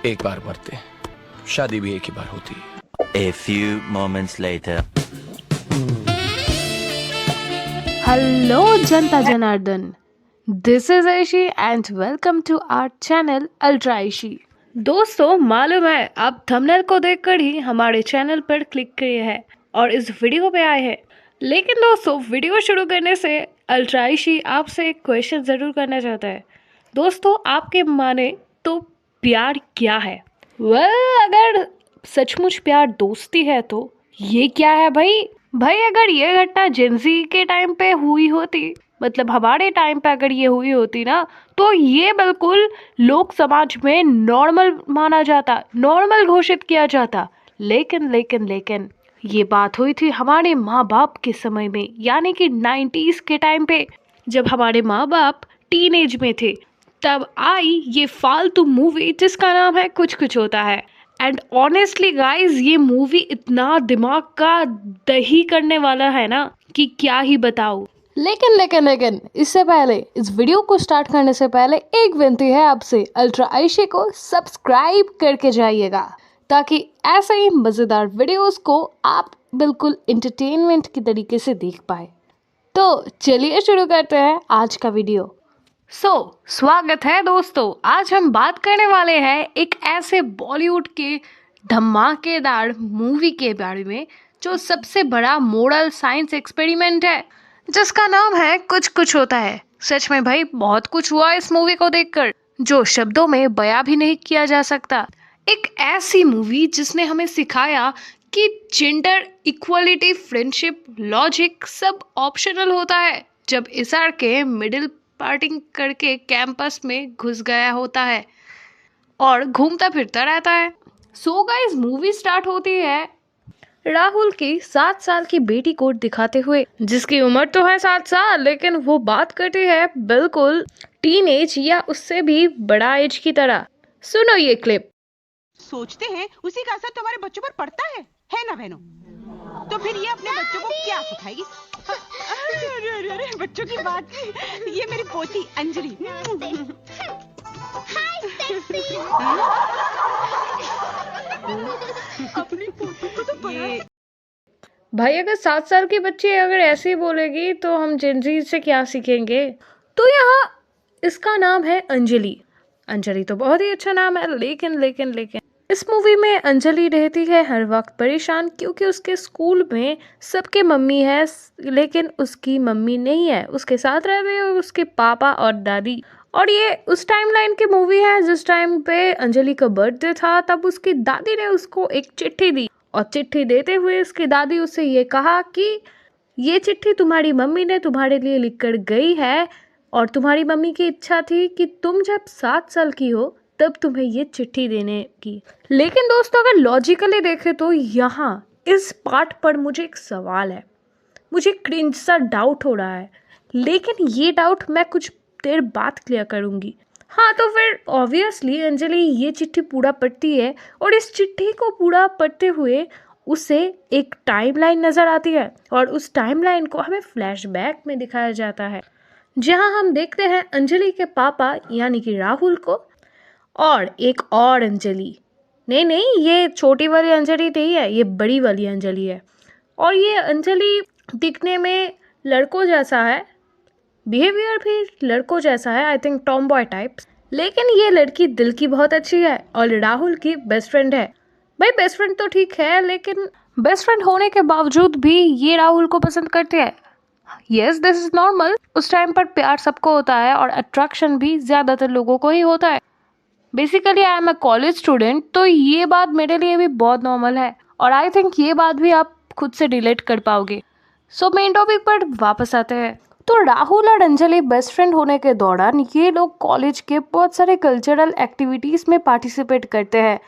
एक बार मरते हैं, शादी भी एक ही बार होती है। A few moments later. Hello जनता जनार्दन, this is Aishi and welcome to our channel Ultra Aishi. दोस्तों, मालूम है आप थंबनेल को देखकर ही हमारे चैनल पर क्लिक किए हैं और इस वीडियो पे आए हैं। लेकिन दोस्तों, वीडियो शुरू करने से अल्ट्रा ऐशी आपसे एक क्वेश्चन ज़रूर करना चाहता है। दोस्तों, आपके माने तो प्यार क्या है? अगर सचमुच प्यार दोस्ती है तो ये क्या है भाई? अगर ये घटना जेंजी के टाइम पे हुई होती, मतलब हमारे टाइम पे अगर ये हुई होती ना, तो ये बिल्कुल लोक समाज में नॉर्मल माना जाता, नॉर्मल घोषित किया जाता। लेकिन ये बात हुई थी हमारे माँ बाप के समय में, यानी कि 90s के टाइम पे, जब हमारे माँ बाप टीनेज में थे। तब आई ये फालतू मूवी जिसका नाम है कुछ कुछ होता है। एंड ऑनेस्टली गाइज, ये मूवी इतना दिमाग का दही करने वाला है ना कि क्या ही बताऊं। लेकिन इससे पहले, इस वीडियो को स्टार्ट करने से पहले एक विनती है आपसे, अल्ट्रा ऐशी को सब्सक्राइब करके जाइएगा ताकि ऐसे ही मज़ेदार वीडियोस को आप बिल्कुल एंटरटेनमेंट की तरीके से देख पाए। तो चलिए शुरू करते हैं आज का वीडियो। स्वागत है दोस्तों। आज हम बात करने वाले हैं एक ऐसे बॉलीवुड के धमाकेदार मूवी के बारे में जो सबसे बड़ा मोरल साइंस एक्सपेरिमेंट है, जिसका नाम है कुछ कुछ होता है। सच में भाई, बहुत कुछ हुआ इस मूवी को देखकर जो शब्दों में बयां भी नहीं किया जा सकता। एक ऐसी मूवी जिसने हमें सिखाया कि जेंडर इक्वलिटी, फ्रेंडशिप, लॉजिक सब ऑप्शनल होता है जब एसआर के मिडिल पार्टिंग करके कैंपस में घुस गया होता है और घूमता फिरता रहता है। सो गाइस, मूवी स्टार्ट होती है राहुल की 7 साल की बेटी को दिखाते हुए, जिसकी उम्र तो है 7 साल, लेकिन वो बात करती है बिल्कुल टीनेज या उससे भी बड़ा एज की तरह। सुनो ये क्लिप। सोचते हैं उसी का असर तुम्हारे बच्चों पर पड़ता है ना बहनों? तो फिर ये अपने बच्चों को क्या सिखाएगी? अरे, बच्चों की बात की। ये मेरी पोती अंजलि। अपनी पोती को तो भाई, अगर 7 साल की बच्ची अगर ऐसे ही बोलेगी तो हम जेनजी से क्या सीखेंगे? तो यहाँ इसका नाम है अंजलि। अंजलि तो बहुत ही अच्छा नाम है, लेकिन इस मूवी में अंजलि रहती है हर वक्त परेशान, क्योंकि उसके स्कूल में सबके मम्मी है लेकिन उसकी मम्मी नहीं है। उसके साथ रहते हैं उसके पापा और दादी। और ये उस टाइमलाइन की मूवी है जिस टाइम पे अंजलि का बर्थडे था। तब उसकी दादी ने उसको एक चिट्ठी दी और चिट्ठी देते हुए उसकी दादी उससे ये कहा कि ये चिट्ठी तुम्हारी मम्मी ने तुम्हारे लिए लिखकर गई है और तुम्हारी मम्मी की इच्छा थी कि तुम जब 7 साल की हो तब तुम्हें ये चिट्ठी देने की। लेकिन दोस्तों, अगर लॉजिकली देखें तो यहाँ इस पार्ट पर मुझे एक सवाल है, मुझे क्रिंज सा डाउट हो रहा है, लेकिन ये डाउट मैं कुछ देर बाद क्लियर करूँगी। हाँ, तो फिर ऑब्वियसली अंजलि ये चिट्ठी पूरा पढ़ती है और इस चिट्ठी को पूरा पढ़ते हुए उसे एक टाइमलाइन नज़र आती है और उस टाइमलाइन को हमें फ्लैशबैक में दिखाया जाता है, जहाँ हम देखते हैं अंजलि के पापा यानी कि राहुल को और एक और अंजलि। नहीं, ये छोटी वाली अंजलि नहीं है, ये बड़ी वाली अंजलि है। और ये अंजलि दिखने में लड़कों जैसा है, बिहेवियर भी लड़कों जैसा है, I think Tom boy types. लेकिन ये लड़की दिल की बहुत अच्छी है और राहुल की बेस्ट फ्रेंड है। भाई, बेस्ट फ्रेंड तो ठीक है, लेकिन बेस्ट फ्रेंड होने के बावजूद भी ये राहुल को पसंद करती है। Yes, this is normal. उस टाइम पर प्यार सबको होता है और अट्रैक्शन भी ज़्यादातर लोगों को ही होता है। Basically I am a college student, तो ये बात मेरे लिए भी बहुत नॉर्मल है और आई थिंक ये बात भी आप खुद से रिलेट कर पाओगे। सो मेन टॉपिक पर वापस आते हैं। तो राहुल और अंजलि बेस्ट फ्रेंड होने के दौरान ये लोग कॉलेज के बहुत सारे कल्चरल एक्टिविटीज़ में पार्टिसिपेट करते हैं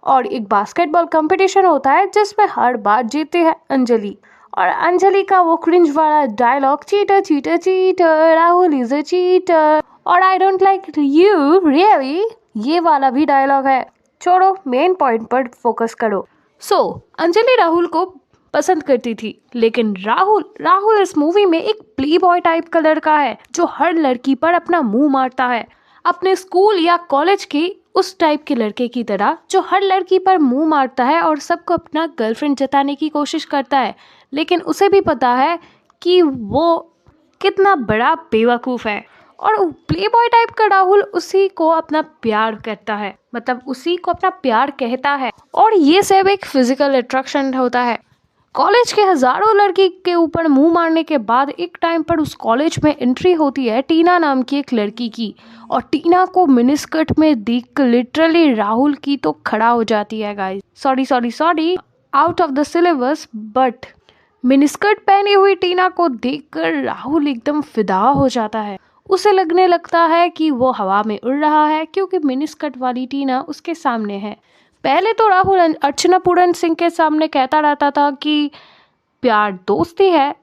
और एक बास्केटबॉल कंपटीशन होता है जिसमें हर बार जीती है अंजलि। और अंजलि का वो क्रिंज वाला dialogue, cheater cheater cheater, Rahul is a cheater और I don't like you really, ये वाला भी डायलॉग है। छोड़ो, मेन पॉइंट पर फोकस करो। अंजलि राहुल को पसंद करती थी, लेकिन राहुल इस मूवी में एक प्ले बॉय टाइप का लड़का है जो हर लड़की पर अपना मुंह मारता है। अपने स्कूल या कॉलेज की उस टाइप के लड़के की तरह जो हर लड़की पर मुंह मारता है और सबको अपना गर्लफ्रेंड जताने की कोशिश करता है, लेकिन उसे भी पता है कि वो कितना बड़ा बेवकूफ़ है। और प्ले बॉय टाइप का राहुल उसी को अपना प्यार करता है, मतलब उसी को अपना प्यार कहता है। और ये सब एक फिजिकल अट्रैक्शन होता है। कॉलेज के हजारों लड़की के ऊपर मुंह मारने के बाद एक टाइम पर उस कॉलेज में एंट्री होती है टीना नाम की एक लड़की की, और टीना को मिनीस्कर्ट में देख लिटरली राहुल की तो खड़ा हो जाती है guys. Sorry out of the syllabus, but miniskirt पहनी हुई टीना को देखकर राहुल एकदम फिदा हो जाता है। उसे लगने लगता है कि वो हवा में उड़ रहा है क्योंकि मिनीस्कर्ट वाली टीना उसके सामने है। पहले तो राहुल अर्चना पूरन सिंह के सामने कहता रहता था कि प्यार दोस्ती है,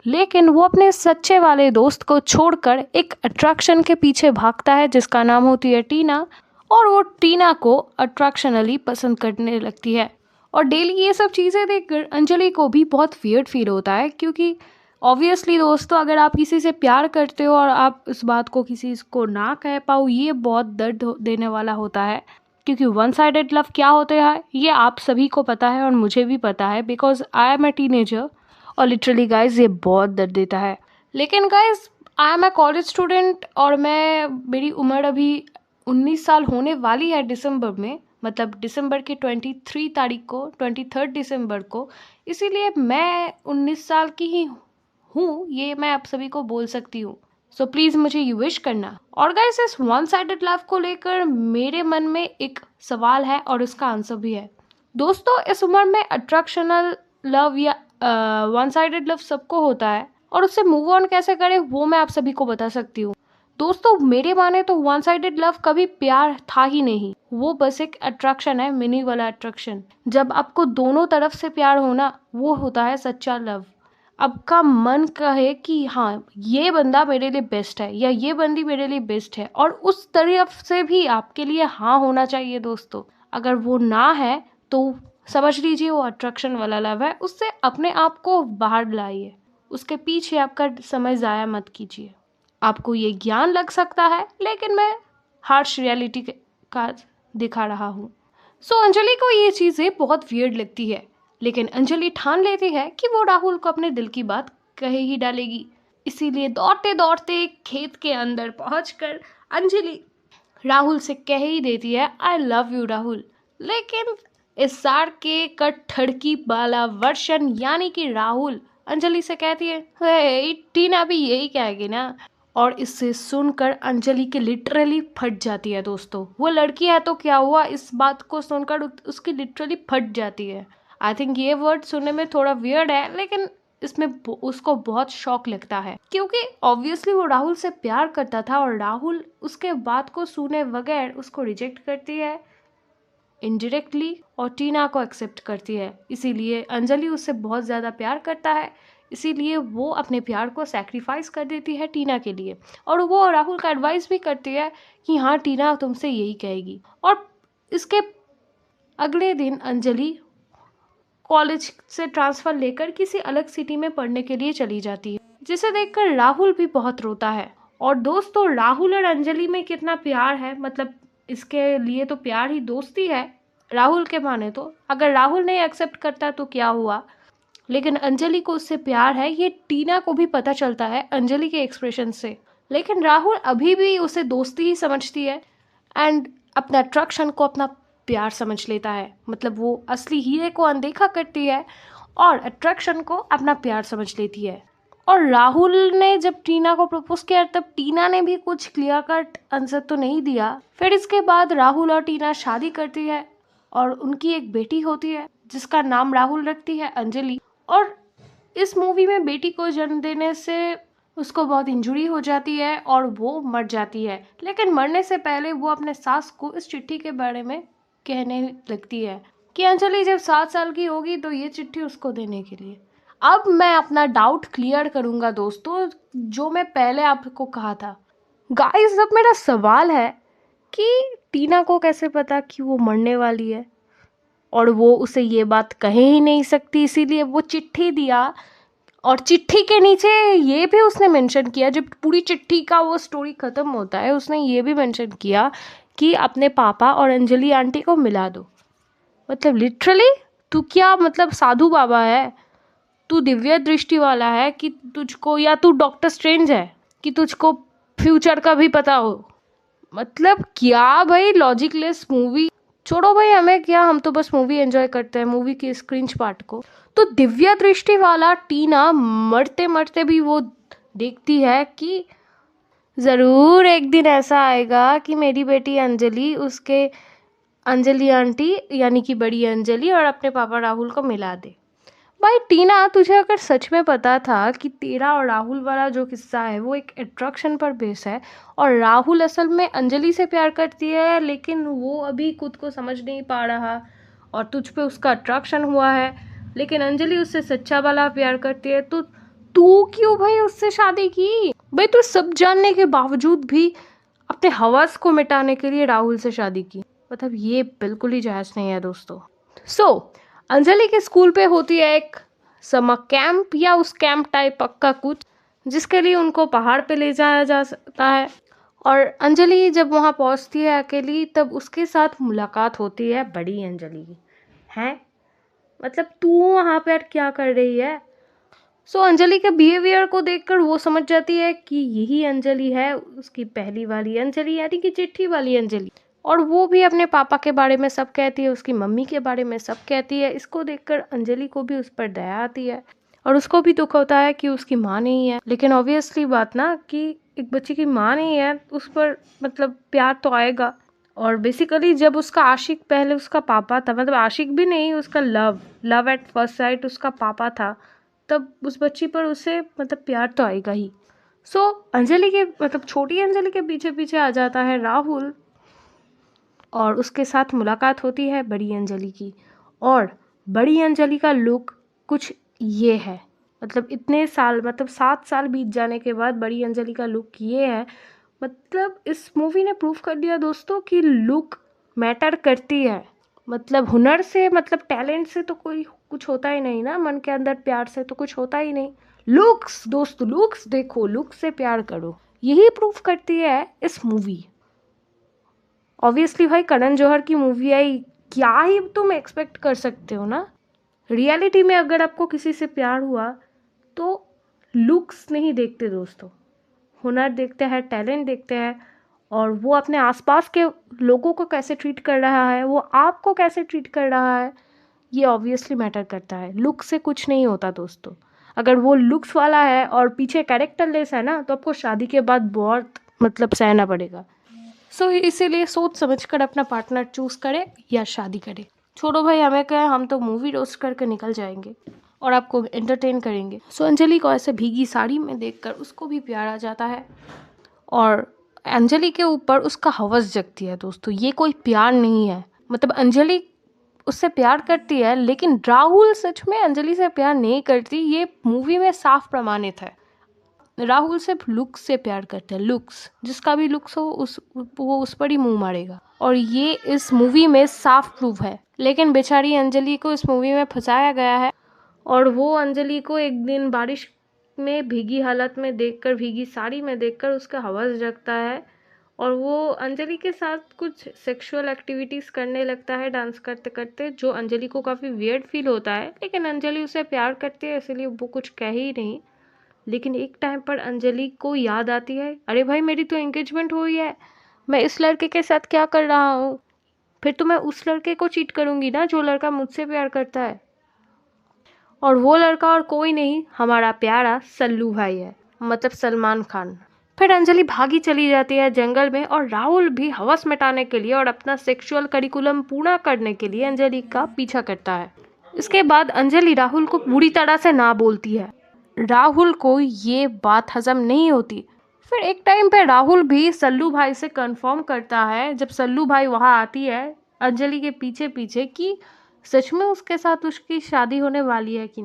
लेकिन वो अपने सच्चे वाले दोस्त को छोड़कर एक अट्रैक्शन के पीछे भागता है जिसका नाम होती है टीना, और वो टीना को अट्रैक्शनली पसंद करने लगती है। और डेली ये सब चीज़ें देखकर अंजलि को भी बहुत वियर्ड फील होता है, क्योंकि ऑब्वियसली दोस्तों अगर आप किसी से प्यार करते हो और आप इस बात को किसी को ना कह पाओ, ये बहुत दर्द देने वाला होता है। क्योंकि वन साइडेड लव क्या होते हैं ये आप सभी को पता है और मुझे भी पता है, because I am a teenager, और लिटरली गाइज ये बहुत दर्द देता है। लेकिन guys I am a college student और मेरी उम्र अभी 19 साल होने वाली है दिसंबर में, मतलब दिसंबर की 23 तारीख को, 23 दिसंबर को, इसीलिए मैं 19 साल की ही हूँ, ये मैं आप सभी को बोल सकती हूँ। सो प्लीज़ मुझे ये विश करना। और गाइस इस वन साइडेड लव को लेकर मेरे मन में एक सवाल है और इसका आंसर भी है। दोस्तों इस उम्र में अट्रैक्शनल लव या वन साइडेड लव सबको होता है, और उससे मूव ऑन कैसे करें वो मैं आप सभी को बता सकती हूँ। दोस्तों मेरे माने तो वन साइडेड लव कभी प्यार था ही नहीं, वो बस एक अट्रैक्शन है, मिनी वाला अट्रैक्शन। जब आपको दोनों तरफ से प्यार होना वो होता है सच्चा लव। आपका मन कहे कि हाँ ये बंदा मेरे लिए बेस्ट है या ये बंदी मेरे लिए बेस्ट है, और उस तरफ से भी आपके लिए हाँ होना चाहिए दोस्तों। अगर वो ना है तो समझ लीजिए वो अट्रैक्शन वाला लव है, उससे अपने आप को बाहर लाइए, उसके पीछे आपका समय ज़ाया मत कीजिए। आपको ये ज्ञान लग सकता है लेकिन मैं हार्श रियलिटी का दिखा रहा हूँ। सो अंजलि को ये चीज़ें बहुत वियर्ड लगती है, लेकिन अंजलि ठान लेती है कि वो राहुल को अपने दिल की बात कहे ही डालेगी। इसीलिए दौड़ते दौड़ते खेत के अंदर पहुंचकर अंजलि राहुल से कह ही देती है आई लव यू राहुल। लेकिन इस सार के कठड़की वाला वर्षन यानी कि राहुल अंजलि से कहती है हे टीना भी यही कहेगी ना, और इससे सुनकर अंजलि के लिटरली फट जाती है। दोस्तों वो लड़की है तो क्या हुआ, इस बात को सुनकर उसकी लिटरली फट जाती है। आई थिंक ये वर्ड सुनने में थोड़ा वियर्ड है, लेकिन इसमें उसको बहुत शॉक लगता है क्योंकि ऑब्वियसली वो राहुल से प्यार करता था और राहुल उसके बात को सुने बगैर उसको रिजेक्ट करती है इनडायरेक्टली और टीना को एक्सेप्ट करती है। इसीलिए अंजलि उससे बहुत ज़्यादा प्यार करता है, इसीलिए वो अपने प्यार को सैक्रिफाइस कर देती है टीना के लिए, और वो राहुल का एडवाइस भी करती है कि हाँ टीना तुमसे यही कहेगी। और इसके अगले दिन अंजलि कॉलेज से ट्रांसफ़र लेकर किसी अलग सिटी में पढ़ने के लिए चली जाती है, जिसे देखकर राहुल भी बहुत रोता है। और दोस्तों राहुल और अंजलि में कितना प्यार है, मतलब इसके लिए तो प्यार ही दोस्ती है राहुल के माने तो। अगर राहुल नहीं एक्सेप्ट करता तो क्या हुआ, लेकिन अंजलि को उससे प्यार है, ये टीना को भी पता चलता है अंजलि के एक्सप्रेशन से। लेकिन राहुल अभी भी उसे दोस्ती ही समझती है एंड अपना अट्रैक्शन को अपना प्यार समझ लेता है, मतलब वो असली हीरे को अनदेखा करती है और अट्रैक्शन को अपना प्यार समझ लेती है। और राहुल ने जब टीना को प्रपोज किया तब टीना ने भी कुछ क्लियर कट आंसर तो नहीं दिया। फिर इसके बाद राहुल और टीना शादी करती है और उनकी एक बेटी होती है जिसका नाम राहुल रखती है अंजलि। और इस मूवी में बेटी को जन्म देने से उसको बहुत इंजरी हो जाती है और वो मर जाती है, लेकिन मरने से पहले वो अपने सास को इस चिट्ठी के बारे में कहने लगती है कि अंजलि जब 7 साल की होगी तो ये चिट्ठी उसको देने के लिए। अब मैं अपना डाउट क्लियर करूंगा दोस्तों, जो मैं पहले आपको कहा था। गाइस अब मेरा सवाल है कि टीना को कैसे पता कि वो मरने वाली है और वो उसे ये बात कहे ही नहीं सकती, इसीलिए वो चिट्ठी दिया। और चिट्ठी के नीचे ये भी उसने मेंशन किया, जब पूरी चिट्ठी का वो स्टोरी ख़त्म होता है उसने ये भी मेंशन किया कि अपने पापा और अंजलि आंटी को मिला दो। मतलब लिटरली तू क्या मतलब साधु बाबा है, तू दिव्य दृष्टि वाला है कि तुझको, या तू डॉक्टर स्ट्रेंज है कि तुझको फ्यूचर का भी पता हो। मतलब क्या भाई लॉजिकलेस मूवी। छोड़ो भाई हमें क्या, हम तो बस मूवी एंजॉय करते हैं, मूवी की स्क्रीन पार्ट को। तो दिव्य दृष्टि वाला टीना मरते मरते भी वो देखती है कि ज़रूर एक दिन ऐसा आएगा कि मेरी बेटी अंजलि उसके अंजलि आंटी यानी कि बड़ी अंजलि और अपने पापा राहुल को मिला दे। भाई टीना, तुझे अगर सच में पता था कि तेरा और राहुल वाला जो किस्सा है वो एक अट्रैक्शन पर बेस है और राहुल असल में अंजलि से प्यार करती है लेकिन वो अभी खुद को समझ नहीं पा रहा और तुझ पे उसका अट्रैक्शन हुआ है, लेकिन अंजलि उससे सच्चा वाला प्यार करती है, तो तू क्यों भाई उससे शादी की? भाई तू सब जानने के बावजूद भी अपने हवस को मिटाने के लिए राहुल से शादी की। मतलब ये बिल्कुल ही जायज़ नहीं है दोस्तों। अंजलि के स्कूल पे होती है एक समर कैंप या उस कैंप टाइप का कुछ, जिसके लिए उनको पहाड़ पे ले जाया जा सकता है। और अंजलि जब वहाँ पहुँचती है अकेली, तब उसके साथ मुलाकात होती है बड़ी अंजलि की। हैं मतलब तू वहाँ पर क्या कर रही है? अंजलि के बिहेवियर को देखकर वो समझ जाती है कि यही अंजलि है, उसकी पहली वाली अंजलि यानी कि चिट्ठी वाली अंजलि। और वो भी अपने पापा के बारे में सब कहती है, उसकी मम्मी के बारे में सब कहती है। इसको देखकर अंजलि को भी उस पर दया आती है और उसको भी दुख होता है कि उसकी माँ नहीं है। लेकिन ऑब्वियसली बात ना कि एक बच्चे की माँ नहीं है, उस पर मतलब प्यार तो आएगा। और बेसिकली जब उसका आशिक पहले उसका पापा था, मतलब आशिक भी नहीं, उसका लव एट फर्स्ट साइट उसका पापा था, तब उस बच्ची पर उसे मतलब प्यार तो आएगा ही। अंजलि के मतलब छोटी अंजलि के पीछे पीछे आ जाता है राहुल और उसके साथ मुलाकात होती है बड़ी अंजलि की। और बड़ी अंजलि का लुक कुछ ये है, मतलब इतने साल, मतलब 7 साल बीत जाने के बाद बड़ी अंजलि का लुक ये है। मतलब इस मूवी ने प्रूव कर दिया दोस्तों कि लुक मैटर करती है। मतलब हुनर से, मतलब टैलेंट से तो कोई कुछ होता ही नहीं ना, मन के अंदर प्यार से तो कुछ होता ही नहीं। लुक्स दोस्तों, लुक्स देखो, लुक से प्यार करो, यही प्रूफ करती है इस मूवी। ऑब्वियसली भाई करण जौहर की मूवी आई, क्या ही तुम एक्सपेक्ट कर सकते हो ना। रियलिटी में अगर आपको किसी से प्यार हुआ तो लुक्स नहीं देखते दोस्तों, हुनर देखते हैं, टैलेंट देखते हैं, और वो अपने आसपास के लोगों को कैसे ट्रीट कर रहा है, वो आपको कैसे ट्रीट कर रहा है, ये ऑब्वियसली मैटर करता है। लुक से कुछ नहीं होता दोस्तों। अगर वो लुक्स वाला है और पीछे कैरेक्टर लेस है ना, तो आपको शादी के बाद बहुत मतलब सहना पड़ेगा। इसीलिए सोच समझ कर अपना पार्टनर चूज़ करे या शादी करे। छोड़ो भाई हमें क्या है, हम तो मूवी रोस्ट करके निकल जाएंगे और आपको एंटरटेन करेंगे। अंजलि को ऐसे भीगी साड़ी में देखकर उसको भी प्यार आ जाता है और अंजलि के ऊपर उसका हवस जगती है दोस्तों। ये कोई प्यार नहीं है, मतलब अंजलि उससे प्यार करती है लेकिन राहुल सच में अंजलि से प्यार नहीं करती, ये मूवी में साफ प्रमाणित है। राहुल सिर्फ लुक्स से प्यार करता है, लुक्स, जिसका भी लुक्स हो वो उस पर ही मुंह मारेगा, और ये इस मूवी में साफ प्रूफ है। लेकिन बेचारी अंजलि को इस मूवी में फंसाया गया है और वो अंजलि को एक दिन बारिश में भीगी हालत में देखकर, भीगी साड़ी में देखकर उसका हवस जगता है और वो अंजलि के साथ कुछ सेक्सुअल एक्टिविटीज़ करने लगता है डांस करते करते, जो अंजलि को काफ़ी वियर्ड फील होता है। लेकिन अंजलि उसे प्यार करती है इसलिए वो कुछ कह ही नहीं। लेकिन एक टाइम पर अंजलि को याद आती है, अरे भाई मेरी तो एंगेजमेंट हुई है, मैं इस लड़के के साथ क्या कर रहा हूँ, फिर तो मैं उस लड़के को चीट करूँगी ना जो लड़का मुझसे प्यार करता है, और वो लड़का और कोई नहीं, हमारा प्यारा सल्लू भाई है, मतलब सलमान खान। फिर अंजलि भागी चली जाती है जंगल में और राहुल भी हवस मिटाने के लिए और अपना सेक्सुअल करिकुलम पूरा करने के लिए अंजलि का पीछा करता है। इसके बाद अंजलि राहुल को बुरी तरह से ना बोलती है। राहुल को ये बात हजम नहीं होती। फिर एक टाइम पे राहुल भी सल्लू भाई से कंफर्म करता है, जब सल्लू भाई वहाँ आती है अंजलि के पीछे पीछे, कि सच में उसके साथ उसकी शादी होने वाली है कि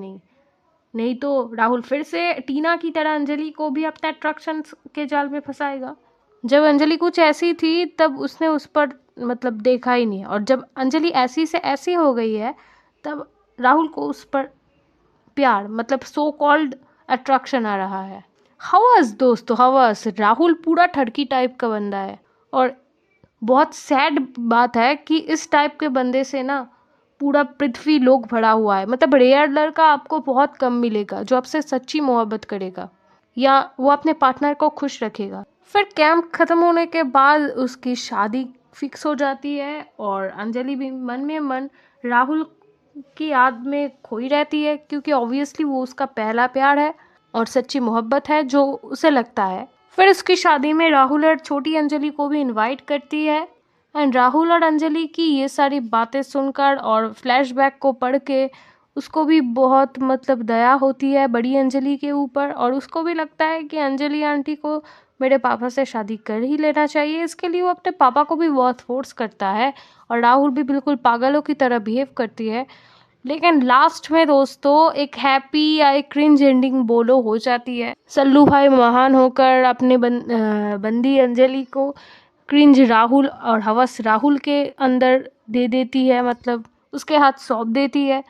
नहीं तो राहुल फिर से टीना की तरह अंजलि को भी अपने अट्रैक्शन के जाल में फंसाएगा। जब अंजलि कुछ ऐसी थी तब उसने उस पर मतलब देखा ही नहीं, और जब अंजलि ऐसी से ऐसी हो गई है तब राहुल को उस पर प्यार, मतलब सो कॉल्ड अट्रैक्शन आ रहा है। हवस दोस्तों, हवस। राहुल पूरा ठरकी टाइप का बंदा है और बहुत सैड बात है कि इस टाइप के बंदे से ना पूरा पृथ्वी लोक भरा हुआ है। मतलब रेयर लड़का आपको बहुत कम मिलेगा जो आपसे सच्ची मोहब्बत करेगा या वो अपने पार्टनर को खुश रखेगा। फिर कैंप खत्म होने के बाद उसकी शादी फिक्स हो जाती है और अंजलि भी मन में मन राहुल की याद में खोई रहती है, क्योंकि ऑब्वियसली वो उसका पहला प्यार है और सच्ची मोहब्बत है जो उसे लगता है। फिर उसकी शादी में राहुल और छोटी अंजलि को भी इनवाइट करती है एंड राहुल और अंजलि की ये सारी बातें सुनकर और फ्लैशबैक को पढ़ के उसको भी बहुत मतलब दया होती है बड़ी अंजलि के ऊपर, और उसको भी लगता है कि अंजलि आंटी को मेरे पापा से शादी कर ही लेना चाहिए। इसके लिए वो अपने पापा को भी बहुत फोर्स करता है और राहुल भी बिल्कुल पागलों की तरह बिहेव करती है। लेकिन लास्ट में दोस्तों एक हैप्पी या एक क्रिंज एंडिंग बोलो हो जाती है। सल्लू भाई महान होकर अपने बंदी अंजलि को क्रिंज राहुल और हवस राहुल के अंदर दे देती है, मतलब उसके हाथ सौंप देती है।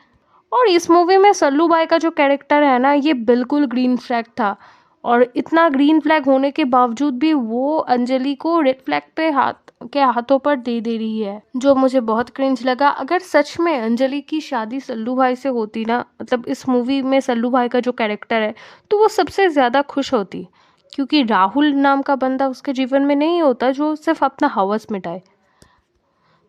और इस मूवी में सल्लू भाई का जो कैरेक्टर है ना, ये बिल्कुल ग्रीन फ्लैग था, और इतना ग्रीन फ्लैग होने के बावजूद भी वो अंजलि को रेड फ्लैग पे हाथों पर दे रही है, जो मुझे बहुत क्रिंज लगा। अगर सच में अंजलि की शादी सल्लू भाई से होती ना, मतलब इस मूवी में सल्लू भाई का जो कैरेक्टर है, तो वो सबसे ज़्यादा खुश होती, क्योंकि राहुल नाम का बंदा उसके जीवन में नहीं होता जो सिर्फ अपना हवस मिटाए।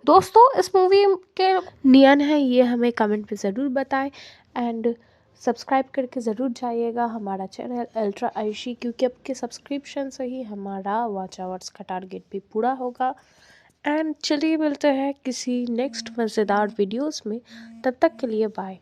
दोस्तों इस मूवी के नियन है ये हमें कमेंट में ज़रूर बताएं एंड सब्सक्राइब करके ज़रूर जाइएगा हमारा चैनल अल्ट्रा आयुषी, क्योंकि आपके सब्सक्रिप्शन से ही हमारा वॉच आवर्स का टारगेट भी पूरा होगा। एंड चलिए मिलते हैं किसी नेक्स्ट मज़ेदार वीडियोस में, तब तक के लिए बाय।